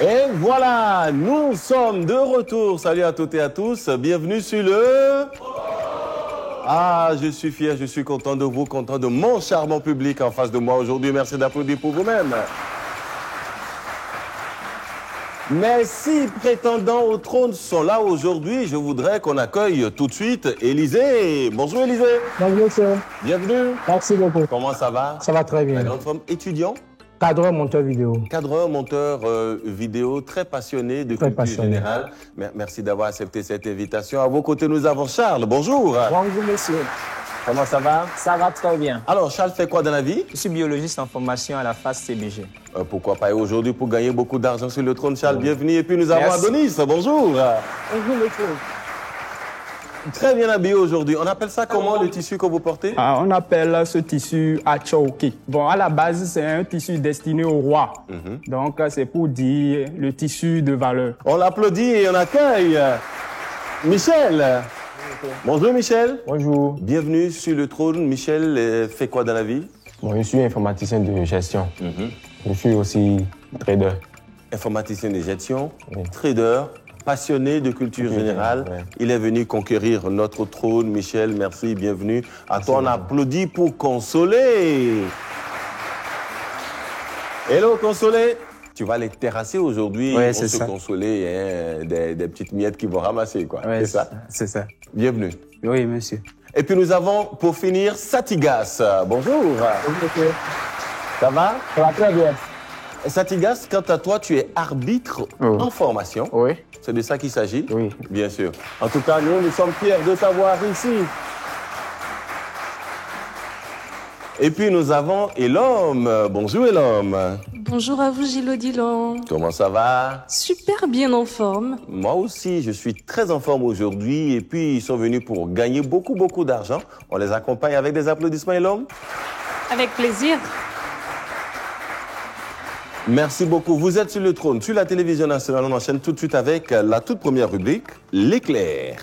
Et voilà, nous sommes de retour. Salut à toutes et à tous. Bienvenue sur le... Ah, je suis fier, je suis content de vous, content de mon charmant public en face de moi aujourd'hui. Merci d'applaudir pour vous-même. Mais si prétendants au trône sont là aujourd'hui, je voudrais qu'on accueille tout de suite Élisée. Bonjour Élisée. Bonjour monsieur. Bienvenue. Merci beaucoup. Comment ça va? Ça va très bien. La grande forme, étudiant? Cadreur, monteur vidéo. Cadreur, monteur vidéo, très passionné de culture générale. Merci d'avoir accepté cette invitation. À vos côtés, nous avons Charles. Bonjour. Bonjour monsieur. Comment ça va? Ça va très bien. Alors, Charles fait quoi dans la vie? Je suis biologiste en formation à la FAS CBG. Pourquoi pas aujourd'hui pour gagner beaucoup d'argent sur le trône, Charles? Bienvenue. Et puis nous avons Adonis. Bonjour. Bonjour monsieur. Très bien habillé aujourd'hui. On appelle ça comment le tissu que vous portez? On appelle ce tissu achoki. Bon, à la base, c'est un tissu destiné au roi. Donc, c'est pour dire le tissu de valeur. On l'applaudit et on accueille Michel. Bonjour Michel. Bonjour. Bienvenue sur le trône. Michel fait quoi dans la vie? Bon, je suis informaticien de gestion. Je suis aussi trader. Informaticien de gestion, trader, passionné de culture générale. Ouais. Il est venu conquérir notre trône. Michel, merci, bienvenue. À toi, on applaudit pour Consolé. Hello, Consolé. Tu vas les terrasser aujourd'hui. Ouais, pour c'est se ça. consoler, hein, des petites miettes qu'ils vont ramasser, quoi. Ouais, c'est ça? C'est ça. Bienvenue. Oui, monsieur. Et puis nous avons, pour finir, Satigas. Bonjour. Bonjour monsieur. Ça va? Ça va très bien. Satigas, quant à toi, tu es arbitre en formation. Oui. C'est de ça qu'il s'agit? Oui. Bien sûr. En tout cas, nous sommes fiers de t'avoir ici. Et puis nous avons Elom. Bonjour Elom. Bonjour à vous, Gilles Odilon. Comment ça va? Super bien en forme. Moi aussi, je suis très en forme aujourd'hui. Et puis, ils sont venus pour gagner beaucoup d'argent. On les accompagne avec des applaudissements, Elom. Avec plaisir. Merci beaucoup. Vous êtes sur le trône, sur la télévision nationale. On enchaîne tout de suite avec la toute première rubrique, l'éclair.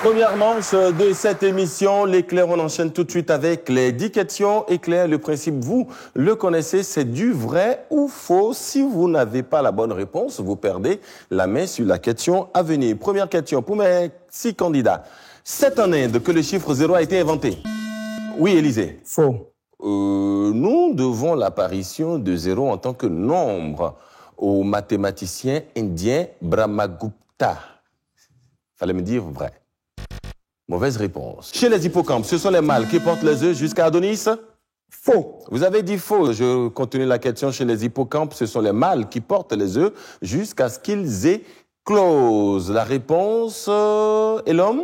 Première manche de cette émission, l'éclair, on enchaîne tout de suite avec les 10 questions. Éclair, le principe, vous le connaissez, c'est du vrai ou faux. Si vous n'avez pas la bonne réponse, vous perdez la main sur la question à venir. Première question pour mes 6 candidats. C'est en Inde que le chiffre 0 a été inventé. Oui, Élisée. Faux. Nous devons l'apparition de 0 en tant que nombre au mathématicien indien Brahmagupta. Fallait me dire vrai. Mauvaise réponse. Chez les hippocampes, ce sont les mâles qui portent les œufs jusqu'à Adonis? Faux. Vous avez dit faux. Je continue la question. Chez les hippocampes, ce sont les mâles qui portent les œufs jusqu'à ce qu'ils éclosent. La réponse est l'homme?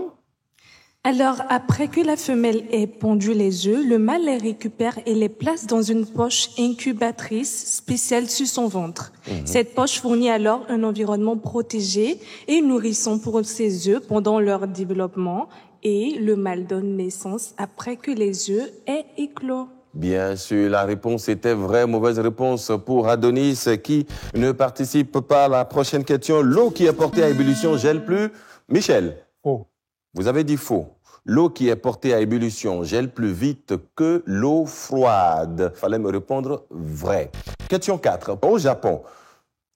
Alors, après que la femelle ait pondu les œufs, le mâle les récupère et les place dans une poche incubatrice spéciale sur son ventre. Cette poche fournit alors un environnement protégé et nourrissant pour ces œufs pendant leur développement et le mâle donne naissance après que les œufs aient éclos. Bien sûr, la réponse était vraie. Mauvaise réponse pour Adonis qui ne participe pas à la prochaine question. L'eau qui est portée à ébullition gèle plus. Michel. Faux. Vous avez dit faux. L'eau qui est portée à ébullition gèle plus vite que l'eau froide. Fallait me répondre vrai. Question 4. Au Japon,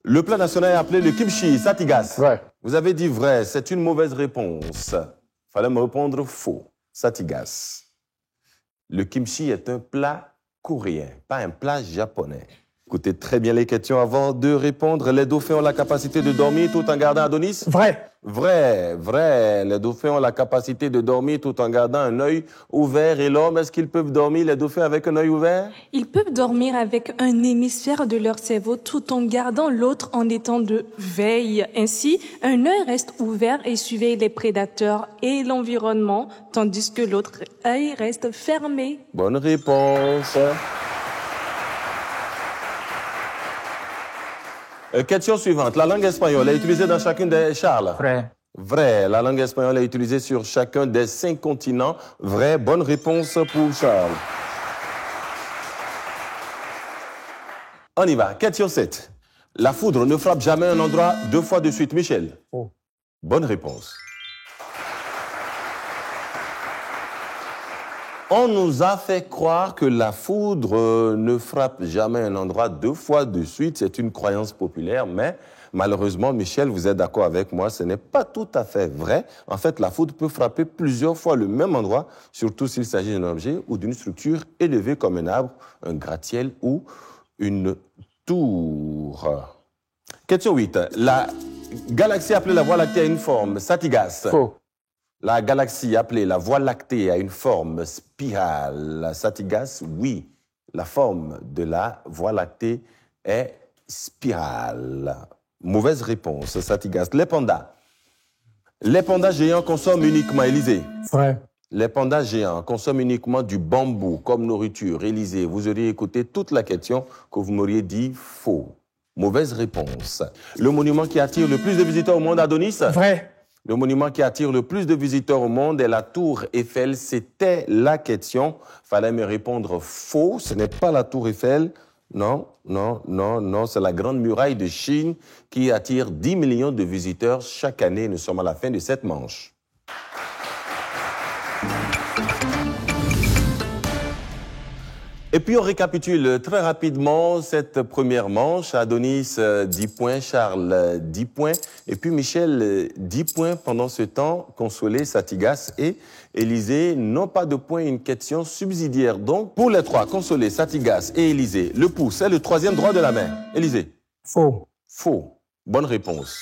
le plat national est appelé le kimchi, satigas. Vrai. Vous avez dit vrai. C'est une mauvaise réponse. Fallait me répondre faux. Satigas. Le kimchi est un plat coréen, pas un plat japonais. Écoutez très bien les questions avant de répondre. Les dauphins ont la capacité de dormir tout en gardant Adonis? Vrai. Vrai, vrai. Les dauphins ont la capacité de dormir tout en gardant un œil ouvert. Et l'homme, est-ce qu'ils peuvent dormir, les dauphins, avec un œil ouvert? Ils peuvent dormir avec un hémisphère de leur cerveau tout en gardant l'autre en étant de veille. Ainsi, un œil reste ouvert et surveille les prédateurs et l'environnement, tandis que l'autre œil reste fermé. Bonne réponse. Question suivante. La langue espagnole est utilisée dans chacune des... Charles? Vrai. Vrai. La langue espagnole est utilisée sur chacun des 5 continents. Vrai. Bonne réponse pour Charles. On y va. Question 7. La foudre ne frappe jamais un endroit 2 fois de suite. Michel? Faux. Bonne réponse. On nous a fait croire que la foudre ne frappe jamais un endroit 2 fois de suite. C'est une croyance populaire, mais malheureusement, Michel, vous êtes d'accord avec moi, ce n'est pas tout à fait vrai. En fait, la foudre peut frapper plusieurs fois le même endroit, surtout s'il s'agit d'un objet ou d'une structure élevée comme un arbre, un gratte-ciel ou une tour. Question 8. La galaxie appelée la Voie lactée a une forme Satigas. Faux. La galaxie appelée la Voie lactée a une forme spirale. Satigas, oui. La forme de la Voie lactée est spirale. Mauvaise réponse, Satigas. Les pandas. Les pandas géants consomment uniquement, Élisée. Vrai. Les pandas géants consomment uniquement du bambou comme nourriture. Élisée, vous auriez écouté toute la question que vous m'auriez dit faux. Mauvaise réponse. Le monument qui attire le plus de visiteurs au monde, Adonis? Vrai. Le monument qui attire le plus de visiteurs au monde est la Tour Eiffel. C'était la question. Fallait me répondre faux. Ce n'est pas la Tour Eiffel. Non, non, non, non. C'est la Grande Muraille de Chine qui attire 10 millions de visiteurs chaque année. Nous sommes à la fin de cette manche. Et puis on récapitule très rapidement cette première manche. Adonis, 10 points, Charles, 10 points. Et puis Michel, 10 points pendant ce temps. Consolé, Satigas et Élisée n'ont pas de points, une question subsidiaire. Donc pour les trois, Consolé, Satigas et Élisée, le pouce est le troisième droit de la main. Élisée? Faux. Faux. Bonne réponse.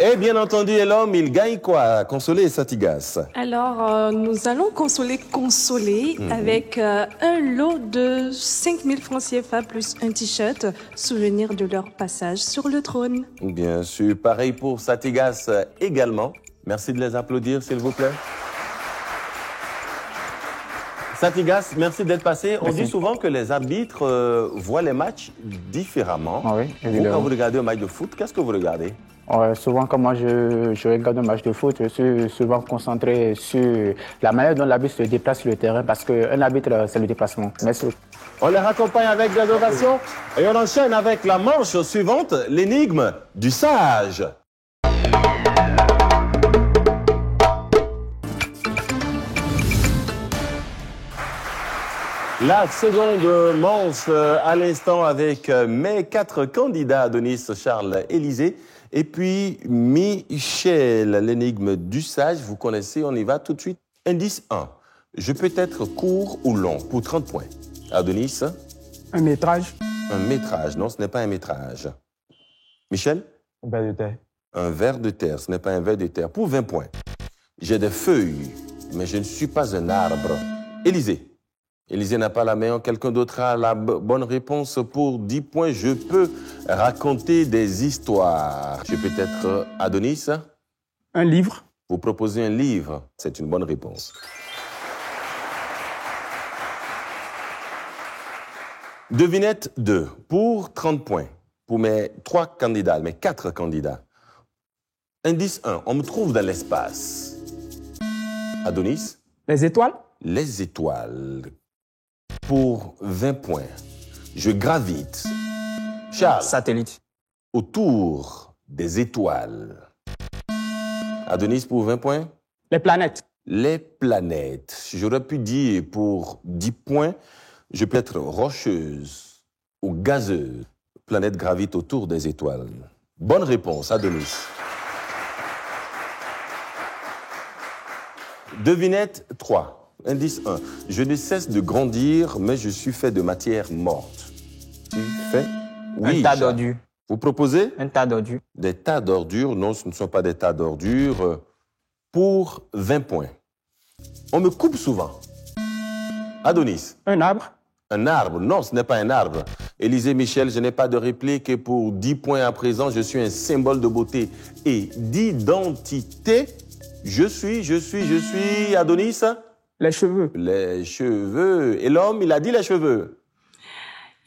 Et bien entendu, et l'homme, il gagne quoi? Consolé et Satigas? Alors, nous allons consoler avec un lot de 5 000 francs CFA plus un t-shirt, souvenir de leur passage sur le trône. Bien sûr. Pareil pour Satigas également. Merci de les applaudir, s'il vous plaît. Satigas, merci d'être passé. On dit souvent que les arbitres voient les matchs différemment. Ah oui, Vous, évidemment. quand vous regardez un match de foot, qu'est-ce que vous regardez? Souvent, quand moi je regarde un match de foot, je suis souvent concentré sur la manière dont l'arbitre se déplace sur le terrain parce qu'un arbitre, c'est le déplacement. Merci. On les raccompagne avec des ovations et on enchaîne avec la manche suivante, l'énigme du sage. La seconde manche à l'instant avec mes 4 candidats, Adonis, Charles, Élisée. Et puis Michel, l'énigme du sage, vous connaissez, on y va tout de suite. Indice 1. Je peux être court ou long pour 30 points. Adonis? Un métrage. Un métrage. Non, ce n'est pas un métrage. Michel? Un verre de terre. Un ver de terre. Ce n'est pas un ver de terre. Pour 20 points. J'ai des feuilles, mais je ne suis pas un arbre. Élisée? Élisée n'a pas la main. Quelqu'un d'autre a la bonne réponse pour 10 points. Je peux raconter des histoires. Je peux être Adonis? Un livre. Vous proposez un livre. C'est une bonne réponse. Devinette 2 pour 30 points. Pour mes 3 candidats, mes 4 candidats. Indice 1. On me trouve dans l'espace. Adonis? Les étoiles. Les étoiles. Pour 20 points. Je gravite. Charles? Satellite. Autour des étoiles. Adonis pour 20 points. Les planètes. Les planètes. J'aurais pu dire pour 10 points, je peux être rocheuse ou gazeuse. Planète gravite autour des étoiles. Bonne réponse, Adonis. Devinette 3. Indice 1. Je ne cesse de grandir, mais je suis fait de matière morte. Tu fais? Oui. Un tas Jacques. d'ordures. Vous proposez? Un tas d'ordures. Des tas d'ordures. Non, ce ne sont pas des tas d'ordures. Pour 20 points. On me coupe souvent. Adonis? Un arbre. Un arbre? Non, ce n'est pas un arbre. Élisée Michel, je n'ai pas de réplique et pour 10 points à présent, je suis un symbole de beauté et d'identité. Je suis Adonis? Les cheveux. Les cheveux. Et l'homme, il a dit les cheveux.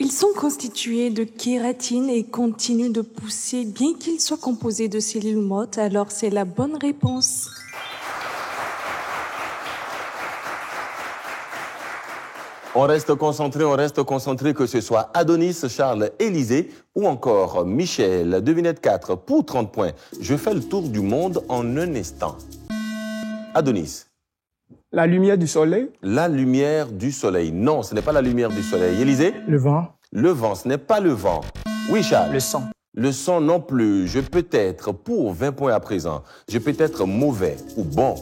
Ils sont constitués de kératine et continuent de pousser bien qu'ils soient composés de cellules mortes, alors c'est la bonne réponse. On reste concentré, que ce soit Adonis, Charles, Élisée ou encore Michel. Devinette 4 pour 30 points. Je fais le tour du monde en un instant. Adonis. La lumière du soleil. La lumière du soleil. Non, ce n'est pas la lumière du soleil. Élisée? Le vent. Le vent, ce n'est pas le vent. Oui, Charles. Le sang. Le son non plus. Je peux être, pour 20 points à présent, je peux être mauvais ou bon.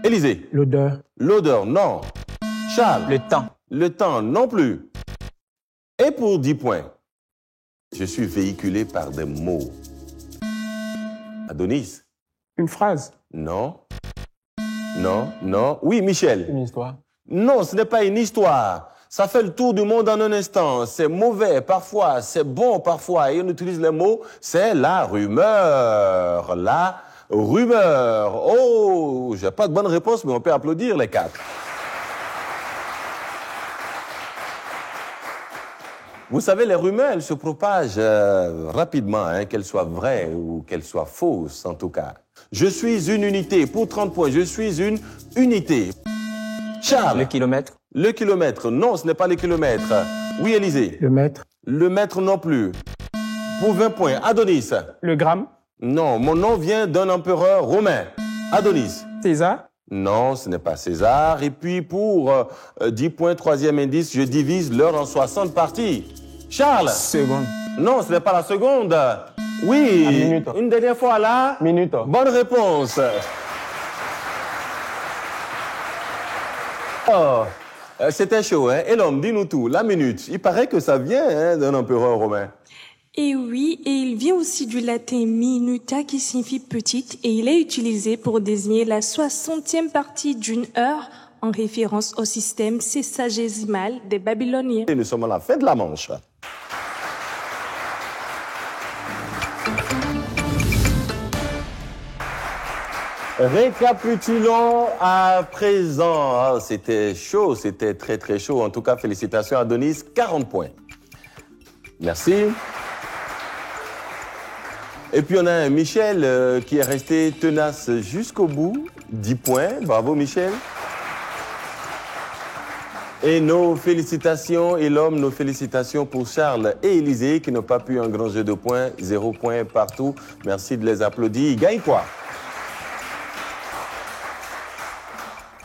Élisée. L'odeur. L'odeur, non. Charles. Le temps. Le temps, non plus. Et pour 10 points, je suis véhiculé par des mots. Adonis. Une phrase. Non. Non, non. Oui, Michel. Une histoire. Non, ce n'est pas une histoire. Ça fait le tour du monde en un instant. C'est mauvais parfois, c'est bon parfois. Et on utilise les mots, c'est la rumeur. La rumeur. Oh, j'ai pas de bonne réponse, mais on peut applaudir les 4. Vous savez, les rumeurs, elles se propagent rapidement, hein, qu'elles soient vraies ou qu'elles soient fausses, en tout cas. Je suis une unité. Pour 30 points, je suis une unité. Charles. Le kilomètre. Le kilomètre. Non, ce n'est pas le kilomètre. Oui, Élisée. Le mètre. Le mètre non plus. Pour 20 points. Adonis. Le gramme. Non, mon nom vient d'un empereur romain. Adonis. César. Non, ce n'est pas César. Et puis pour 10 points, troisième indice, je divise l'heure en 60 parties. Charles. Seconde. Non, ce n'est pas la seconde. Oui. minute. Une dernière fois là. Minute. Bonne réponse. Oh, c'était chaud, hein? Et l'homme, dis-nous tout. La minute, il paraît que ça vient hein, d'un empereur romain. Et oui, et il vient aussi du latin minuta qui signifie petite et il est utilisé pour désigner la 60e partie d'une heure en référence au système sexagésimal des Babyloniens. Et nous sommes à la fin de la manche. Récapitulons à présent. Ah, c'était chaud, c'était très très chaud. En tout cas, félicitations à Adonis, 40 points. Merci. Et puis on a un Michel qui est resté tenace jusqu'au bout, 10 points. Bravo Michel. Et nos félicitations, et l'homme, nos félicitations pour Charles et Élisée qui n'ont pas pu un grand jeu de points, 0 points partout. Merci de les applaudir. Ils gagnent quoi?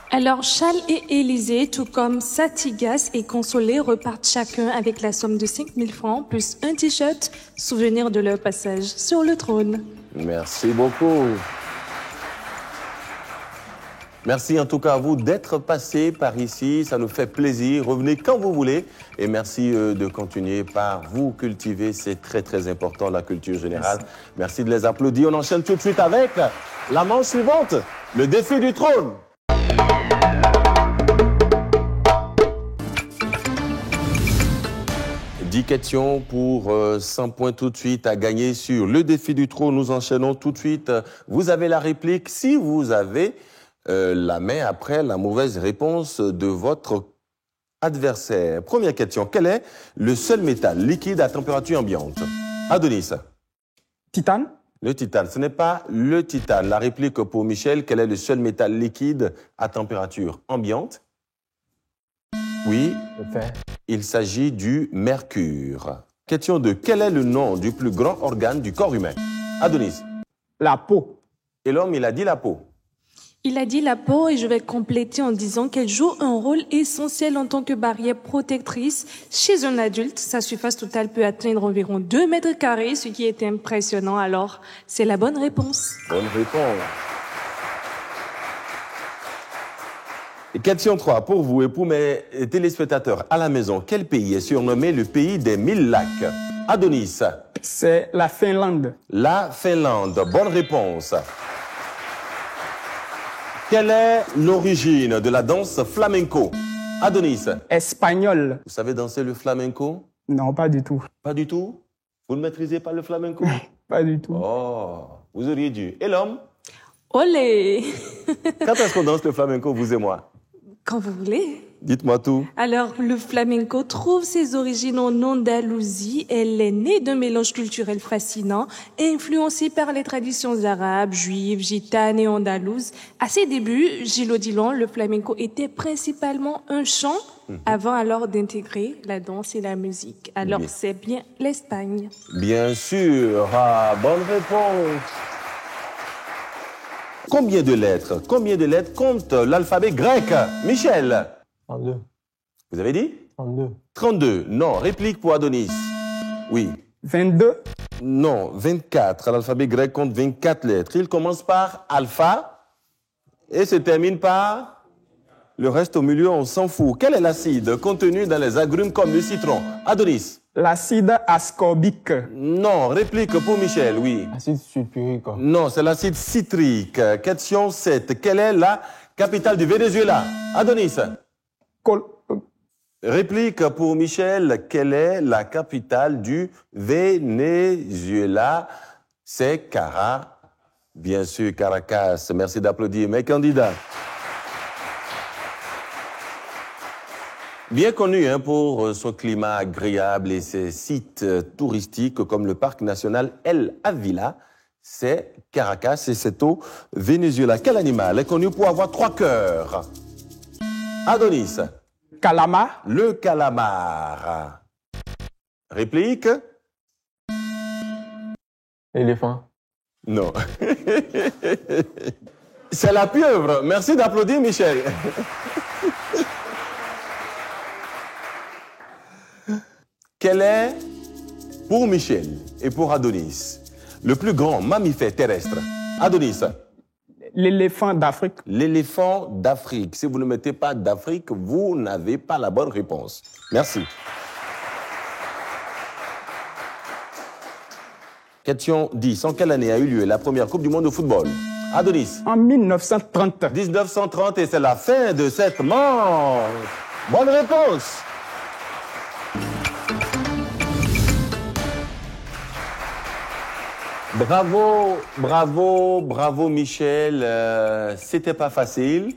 Alors Charles et Élisée, tout comme Satigas et Consolé, repartent chacun avec la somme de 5 000 francs plus un t-shirt, souvenir de leur passage sur le trône. Merci beaucoup. Merci en tout cas à vous d'être passé par ici, ça nous fait plaisir. Revenez quand vous voulez et merci de continuer par vous cultiver, c'est très très important la culture générale. Merci de les applaudir. On enchaîne tout de suite avec la manche suivante, le défi du trône. 10 questions pour 100 points tout de suite à gagner sur le défi du trône. Nous enchaînons tout de suite. Vous avez la réplique si vous avez la main après la mauvaise réponse de votre adversaire. Première question. Quel est le seul métal liquide à température ambiante? Adonis. Titane. Le titane. Ce n'est pas le titane. La réplique pour Michel. Quel est le seul métal liquide à température ambiante? Oui. Le fer. Il s'agit du mercure. Question 2. Quel est le nom du plus grand organe du corps humain? Adonis. La peau. Et l'homme, il a dit la peau. Il a dit la peau et je vais compléter en disant qu'elle joue un rôle essentiel en tant que barrière protectrice. Chez un adulte, sa surface totale peut atteindre environ 2 mètres carrés, ce qui est impressionnant. Alors, c'est la bonne réponse. Bonne réponse. Et question 3, pour vous et pour mes téléspectateurs à la maison, quel pays est surnommé le pays des 1000 lacs? Adonis. C'est la Finlande. La Finlande. Bonne réponse. Quelle est l'origine de la danse flamenco? Adonis. Espagnol. Vous savez danser le flamenco? Non, pas du tout. Pas du tout? Vous ne maîtrisez pas le flamenco? Pas du tout. Oh, vous auriez dû. Et l'homme? Olé! Quand est-ce qu'on danse le flamenco, vous et moi? Quand vous voulez. Dites-moi tout. Alors, le flamenco trouve ses origines en Andalousie. Elle est née d'un mélange culturel fascinant, influencé par les traditions arabes, juives, gitanes et andalouses. À ses débuts, Gilles Dillon, le flamenco était principalement un chant, avant alors d'intégrer la danse et la musique. Alors, Bien. c'est bien l'Espagne. Bien sûr. Ah, bonne réponse. Combien de lettres compte l'alphabet grec? Michel? 32. Vous avez dit? 32. 32. Non. Réplique pour Adonis. Oui. 22. Non. 24. L'alphabet grec compte 24 lettres. Il commence par alpha et se termine par... Le reste au milieu, on s'en fout. Quel est l'acide contenu dans les agrumes comme le citron? Adonis? L'acide ascorbique. Non. Réplique pour Michel, oui. Acide sulfurique. Non, c'est l'acide citrique. Question 7. Quelle est la capitale du Venezuela? Adonis? Réplique pour Michel. Quelle est la capitale du Venezuela? C'est bien sûr, Caracas. Merci d'applaudir mes candidats. Bien connu pour son climat agréable et ses sites touristiques comme le parc national El Ávila, c'est Caracas et c'est au Venezuela. Quel animal est connu pour avoir 3 cœurs? Adonis? Calamar. Le calamar. Réplique? Éléphant. Non. C'est la pieuvre. Merci d'applaudir, Michel. Quel est, pour Michel et pour Adonis, le plus grand mammifère terrestre? Adonis? L'éléphant d'Afrique. L'éléphant d'Afrique. Si vous ne mettez pas d'Afrique, vous n'avez pas la bonne réponse. Merci. Question 10. En quelle année a eu lieu la première Coupe du Monde de football? Adonis? En 1930. 1930 et c'est la fin de cette manche. Bonne réponse. Bravo, bravo, bravo Michel. C'était pas facile,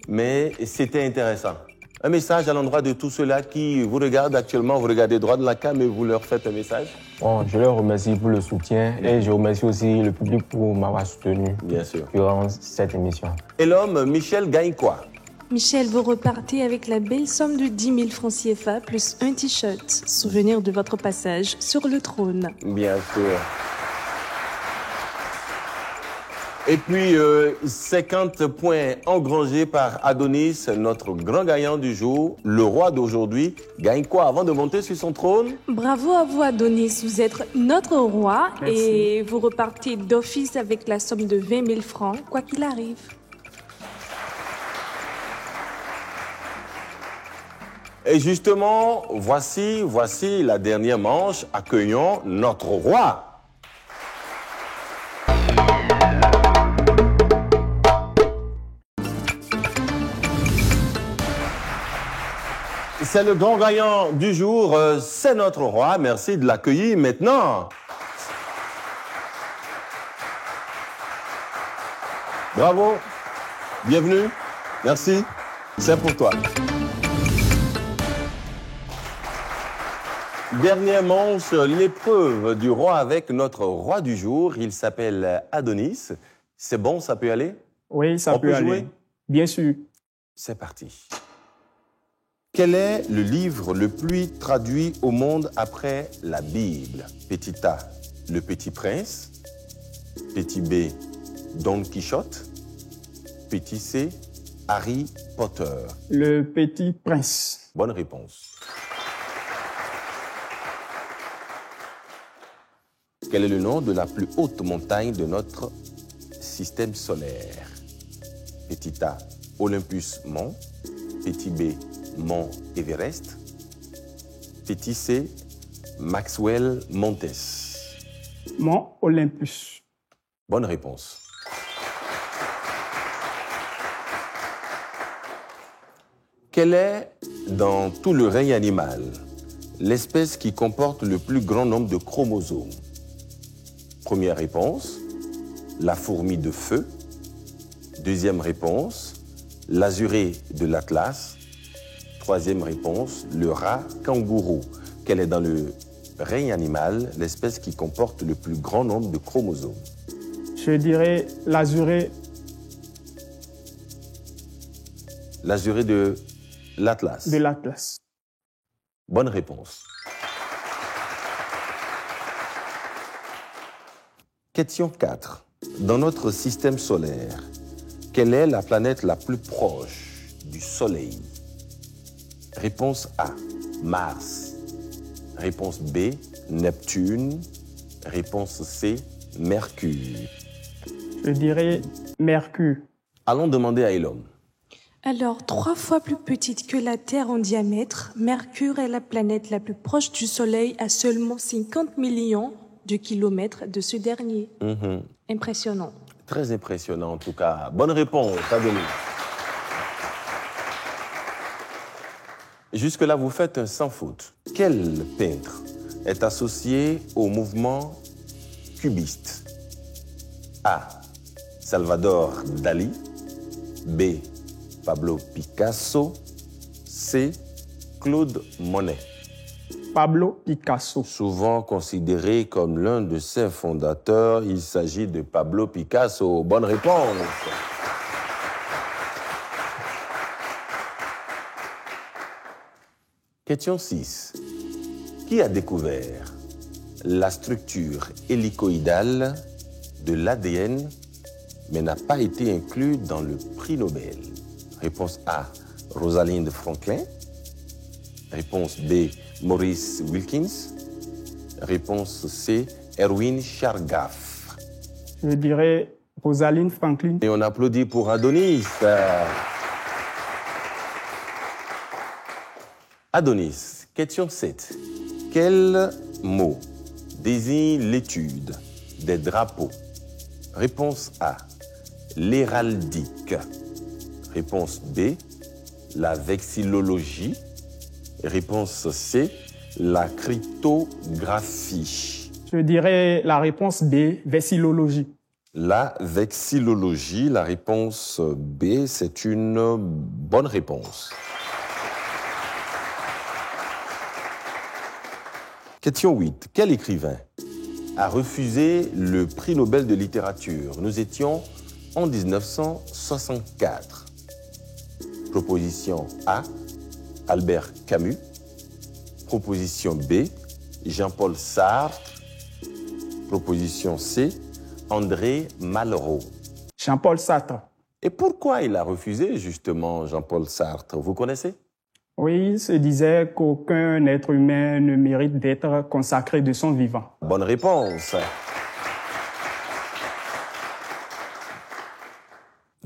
mais c'était intéressant. Un message à l'endroit de tous ceux-là qui vous regardent actuellement. Vous regardez droit de la cam et vous leur faites un message. Bon, je leur remercie pour le soutien et je remercie aussi le public pour m'avoir soutenu. Bien sûr. Durant cette émission. Et l'homme, Michel, gagne quoi? Michel, vous repartez avec la belle somme de 10 000 francs CFA plus un t-shirt, souvenir de votre passage sur le trône. Bien sûr. Et puis, 50 points engrangés par Adonis, notre grand gagnant du jour. Le roi d'aujourd'hui gagne quoi avant de monter sur son trône? Bravo à vous, Adonis. Vous êtes notre roi. Merci. Et vous repartez d'office avec la somme de 20 000 francs, quoi qu'il arrive. Et justement, voici la dernière manche. Accueillons notre roi. C'est le grand gagnant du jour, c'est notre roi. Merci de l'accueillir maintenant. Bravo, bienvenue, merci, c'est pour toi. Dernière manche, l'épreuve du roi avec notre roi du jour. Il s'appelle Adonis. C'est bon, ça peut aller? Oui, ça On peut peut aller. jouer? Bien sûr. C'est parti. Quel est le livre le plus traduit au monde après la Bible? Petit A, Le Petit Prince. Petit B, Don Quichotte. Petit C, Harry Potter. Le Petit Prince. Bonne réponse. Quel est le nom de la plus haute montagne de notre système solaire? Petit A, Olympus Mont. Petit B, Mont Everest. Petit C, Maxwell Montes. Mont Olympus. Bonne réponse. Quelle est, dans tout le règne animal, l'espèce qui comporte le plus grand nombre de chromosomes? Première réponse, la fourmi de feu. Deuxième réponse, l'azuré de l'Atlas. Troisième réponse, le rat kangourou. Quelle est dans le règne animal l'espèce qui comporte le plus grand nombre de chromosomes? Je dirais l'azuré. L'azuré de l'Atlas. De l'Atlas. Bonne réponse. Question 4. Dans notre système solaire, quelle est la planète la plus proche du Soleil? Réponse A, Mars. Réponse B, Neptune. Réponse C, Mercure. Je dirais Mercure. Allons demander à Elon. Alors, 3 fois plus petite que la Terre en diamètre, Mercure est la planète la plus proche du Soleil à seulement 50 millions de kilomètres de ce dernier. Impressionnant. Très impressionnant en tout cas. Bonne réponse, Adonis. Jusque-là, vous faites un sans faute. Quel peintre est associé au mouvement cubiste? A. Salvador Dali. B. Pablo Picasso. C. Claude Monet. Pablo Picasso. Souvent considéré comme l'un de ses fondateurs, il s'agit de Pablo Picasso. Bonne réponse. Question 6. Qui a découvert la structure hélicoïdale de l'ADN mais n'a pas été inclus dans le prix Nobel? Réponse A, Rosalind Franklin. Réponse B, Maurice Wilkins. Réponse C, Erwin Chargaff. Je dirais Rosalind Franklin. Et on applaudit pour Adonis. Adonis, question 7. Quel mot désigne l'étude des drapeaux? Réponse A, l'héraldique. Réponse B, la vexillologie. Réponse C, la cryptographie. Je dirais la réponse B, vexillologie. La vexillologie, la réponse B, c'est une bonne réponse. Question 8. Quel écrivain a refusé le prix Nobel de littérature? Nous étions en 1964. Proposition A, Albert Camus. Proposition B, Jean-Paul Sartre. Proposition C, André Malraux. Jean-Paul Sartre. Et pourquoi il a refusé justement Jean-Paul Sartre? Vous connaissez? Oui, il se disait qu'aucun être humain ne mérite d'être consacré de son vivant. Bonne réponse.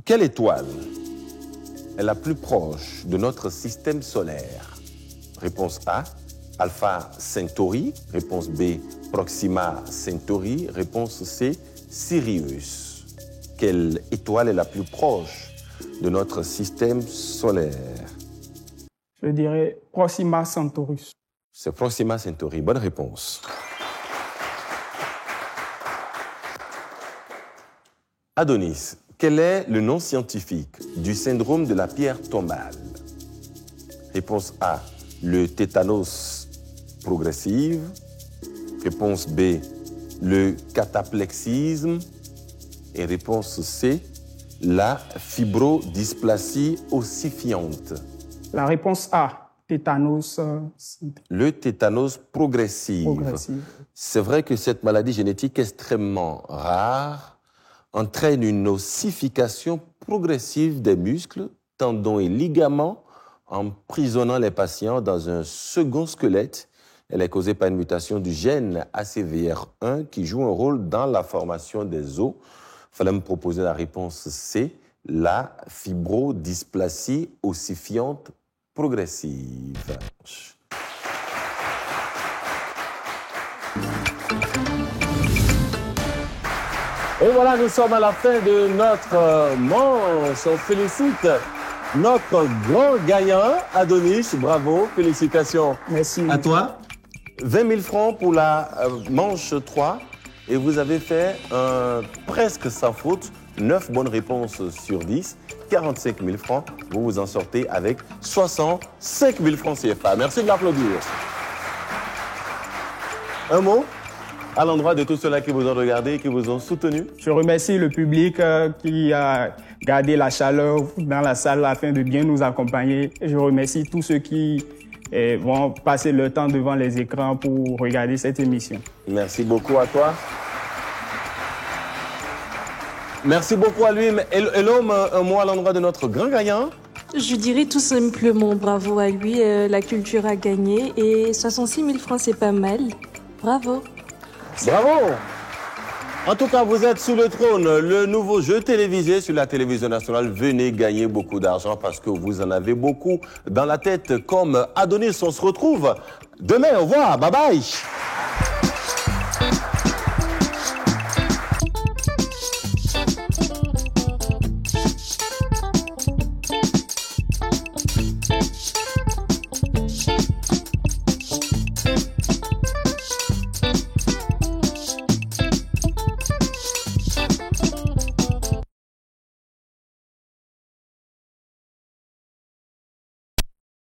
Quelle étoile est la plus proche de notre système solaire? Réponse A, Alpha Centauri. Réponse B, Proxima Centauri. Réponse C, Sirius. Quelle étoile est la plus proche de notre système solaire? Je dirais Proxima Centaurus. C'est Proxima Centauri. Bonne réponse. Adonis, quel est le nom scientifique du syndrome de la pierre tombale? Réponse A, le tétanos progressive. Réponse B, le cataplexisme. Et réponse C, la fibrodysplasie ossifiante. La réponse A, tétanos. Le tétanos progressif. C'est vrai que cette maladie génétique extrêmement rare entraîne une ossification progressive des muscles, tendons et ligaments, emprisonnant les patients dans un second squelette. Elle est causée par une mutation du gène ACVR1 qui joue un rôle dans la formation des os. Il fallait me proposer la réponse C, la fibrodysplasie ossifiante progressive. Et voilà, nous sommes à la fin de notre manche. On félicite notre grand gagnant, Adonis. Bravo, félicitations. Merci. À toi. 20 000 francs pour la manche 3. Et vous avez fait presque sans faute. 9 bonnes réponses sur 10. 45 000 francs. Vous vous en sortez avec 65 000 francs CFA. Merci de l'applaudir. Un mot à l'endroit de tous ceux-là qui vous ont regardé et qui vous ont soutenu. Je remercie le public qui a gardé la chaleur dans la salle afin de bien nous accompagner. Et je remercie tous ceux qui vont passer leur temps devant les écrans pour regarder cette émission. Merci beaucoup à toi. Merci beaucoup à lui. Et l'homme, un mot à l'endroit de notre grand gagnant? Je dirais tout simplement bravo à lui. La culture a gagné et 66 000 francs, c'est pas mal. Bravo. Bravo. En tout cas, vous êtes sous le trône, le nouveau jeu télévisé sur la télévision nationale. Venez gagner beaucoup d'argent parce que vous en avez beaucoup dans la tête comme Adonis. On se retrouve demain. Au revoir. Bye bye.